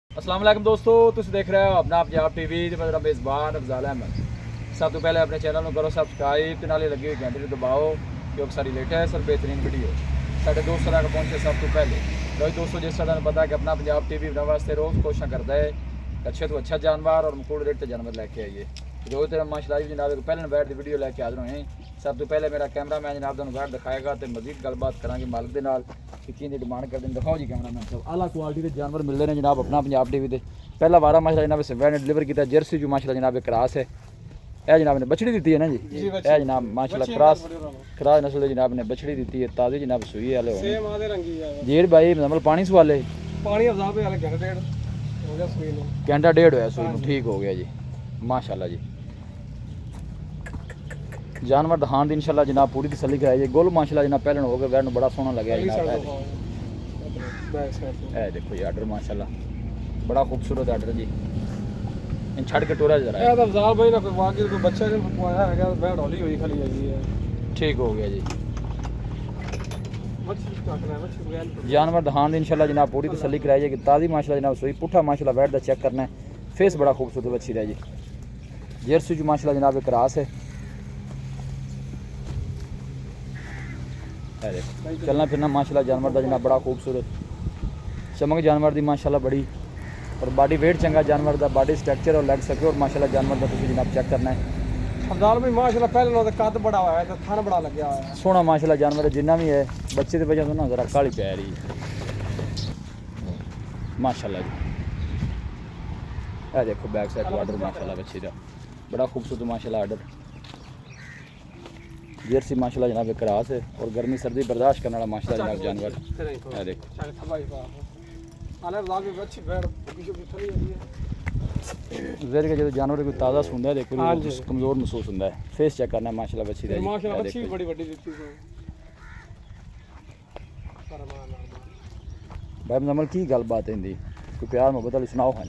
अस्सलाम वालेकुम दोस्तों, तुम देख रहे हो अपना पंजाब टीवी ते मेरा मेज़बान अफजाल अहमद। सब तो पहले अपने चैनल को करो सबसक्राइब ते नाले लगी हुई घंटे को दबाओ क्योंकि सारी लेटेस्ट और बेहतरीन वीडियो साढ़े दोस्तों तक पहुँचे सब तो पहले। तो दोस्तों जिस तरह पता है कि अपना पंजाब टीवी बनाने वास्ते रोज़ कोशिश करता है अच्छे तो अच्छा जानवर और मुकूल रेट जानवर लैके आइए। रोज़ तेरा माशाल्लाह जनाब पहले बैठ की वीडियो लैके हाजिर होए। सब तो पहले मेरा कैमरा मैन जनाब तुहानू बैठ दिखाएगा तो मजीद गलबात करांगे मालिक के नाल कि की डिमांड करते हैं। दिखाओ जी कैमरा मैन सब आला क्वालिटी के जानवर मिलते हैं जनाब अपना पंजाब टीवी से। पहला वारा माशाल्लाह जनाब सिवैन ने डिलीवर किया जर्सी जो माशाल्लाह जनाब क्रास है। यह जनाब ने बछड़ी दी है ना जी, यह जनाब माशाल्लाह क्रास नस्ल जनाब ने बछड़ी दी है ताज़ी जनाब सुई वाले जेर भाई मतलब पानी सवाले घंटा डेढ़ होया सुई में ठीक हो गया जी माशाल्लाह जी। जानवर दहान दी इंशाल्लाह जनाब पूरी तसल्ली कराई है। गुल माशाल्लाह जनाब पहले हो गए वैन बड़ा सोहना लगे जनाब। ए देखो ये आर्डर माशाल्लाह बड़ा खूबसूरत आर्डर जी। इन छड़ के टोरा जरा ये तो अफजाल भाई ना कोई वाकई कोई बच्चा ने पकवाया है बैठ हौली हुई खाली है ठीक हो गया जी। जानवर दहान दी इंशाल्लाह जनाब पूरी तसल्ली कराई है कि ताज़ी माशाल्लाह जनाब सोई पुठा माशाल्लाह बैठ दा चेक करना है। फेस बड़ा खूबसूरत बच्ची रहा जी। जर्सी जो माशाल्लाह जनाब क्रास है। चलना फिरना माशाल्लाह जानवर का जनाब बड़ा खूबसूरत चमक जानवर की माशाल्लाह बड़ी और बॉडी वेट चंगा जानवर का बॉडी स्ट्रक्चर और लैग सके और माशाल्लाह जानवर का तुम जनाब चेक करना है। अफजाल भाई माशाल्लाह पहले नाल कद बड़ा हुआ है तो थन बड़ा लग्या हुआ है सोहना माशाल्लाह जानवर जिन्ना भी है बच्चे की वजह से ना जरा काली पै रही माशाल्लाह जी। देखो बैक साइड आर्डर माशाल्लाह बच्ची का बड़ा खूबसूरत माशाल्लाह आर्डर। जर्सी माशाल्लाह जनाब क्रास है और गर्मी सर्दी बर्दाश्त करने वाला माशाल्लाह जनाब जानवर है। देखो वेर के जो जानवर कोई ताज़ा सुनता है देखो कमज़ोर महसूस होता है। फेस चेक करना है माशाल्लाह बच्ची दा माशाल्लाह बच्ची बड़ी बड़ी दित्ती भाई नमल की गलबात है इंदी कोई प्यार मोहब्बत वाली सुनाओ। हाँ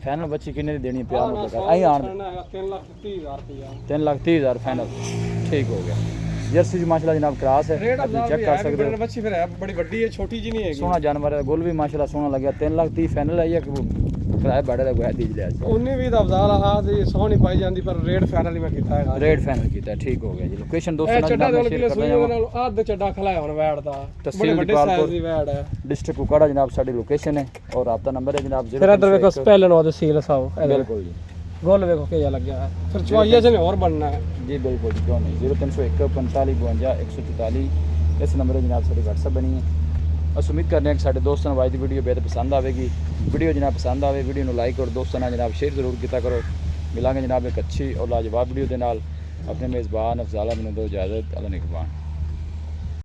फाइनल बच्ची किन्ने दी देनी है प्यार मोहब्बत आई आन 3,30,000 फाइनल ठीक हो गया। जर्सी जो माशाल्लाह जनाब क्रास है चेक कर सकते हो बच्ची फिर है बड़ी बड़ी है छोटी जी नहीं है सोहना जानवर है। गुल भी माशाल्लाह सोहना लगे 3,30,000 फाइनल आई है किराया बड़े का गोया दीज लिया 19-20 अफजाल आ दी सौ नहीं पाई जाती पर रेट फाइनल ही मैं कीता है रेट फाइनल कीता ठीक हो गया जी। लोकेशन दोस्तों चड्डा दे किलो सुई नाल आध चड्डा खलाया हुन वैड दा बड़े बड़े साइज दी वैड है डिस्ट्रिक्ट कुकाड़ा जनाब साडी लोकेशन है और आपका नंबर है जनाब 0 फिर इधर देखो स्पेलिंग और सील साओ बिल्कुल जी गोल देखो क्या लग गया है फिर चवाइया से और बनना है जी बिल्कुल जी क्यों नहीं 0301 45 52 144 इस नंबर पर जनाब साडी व्हाट्सएप बनी है। बस उम्मीद करने कि साढ़े दोस्तों को आज की वीडियो बेहद पसंद आएगी। वीडियो जनाब पसंद आए वीडियो को लाइक और दोस्तों ने जनाब शेयर जरूर किया करो। मिलांगे जनाब एक अच्छी और लाजवाब वीडियो के नाल। अपने मेज़बान अफजाल अहमद दो इजाज़त अल्लाह निगहबान।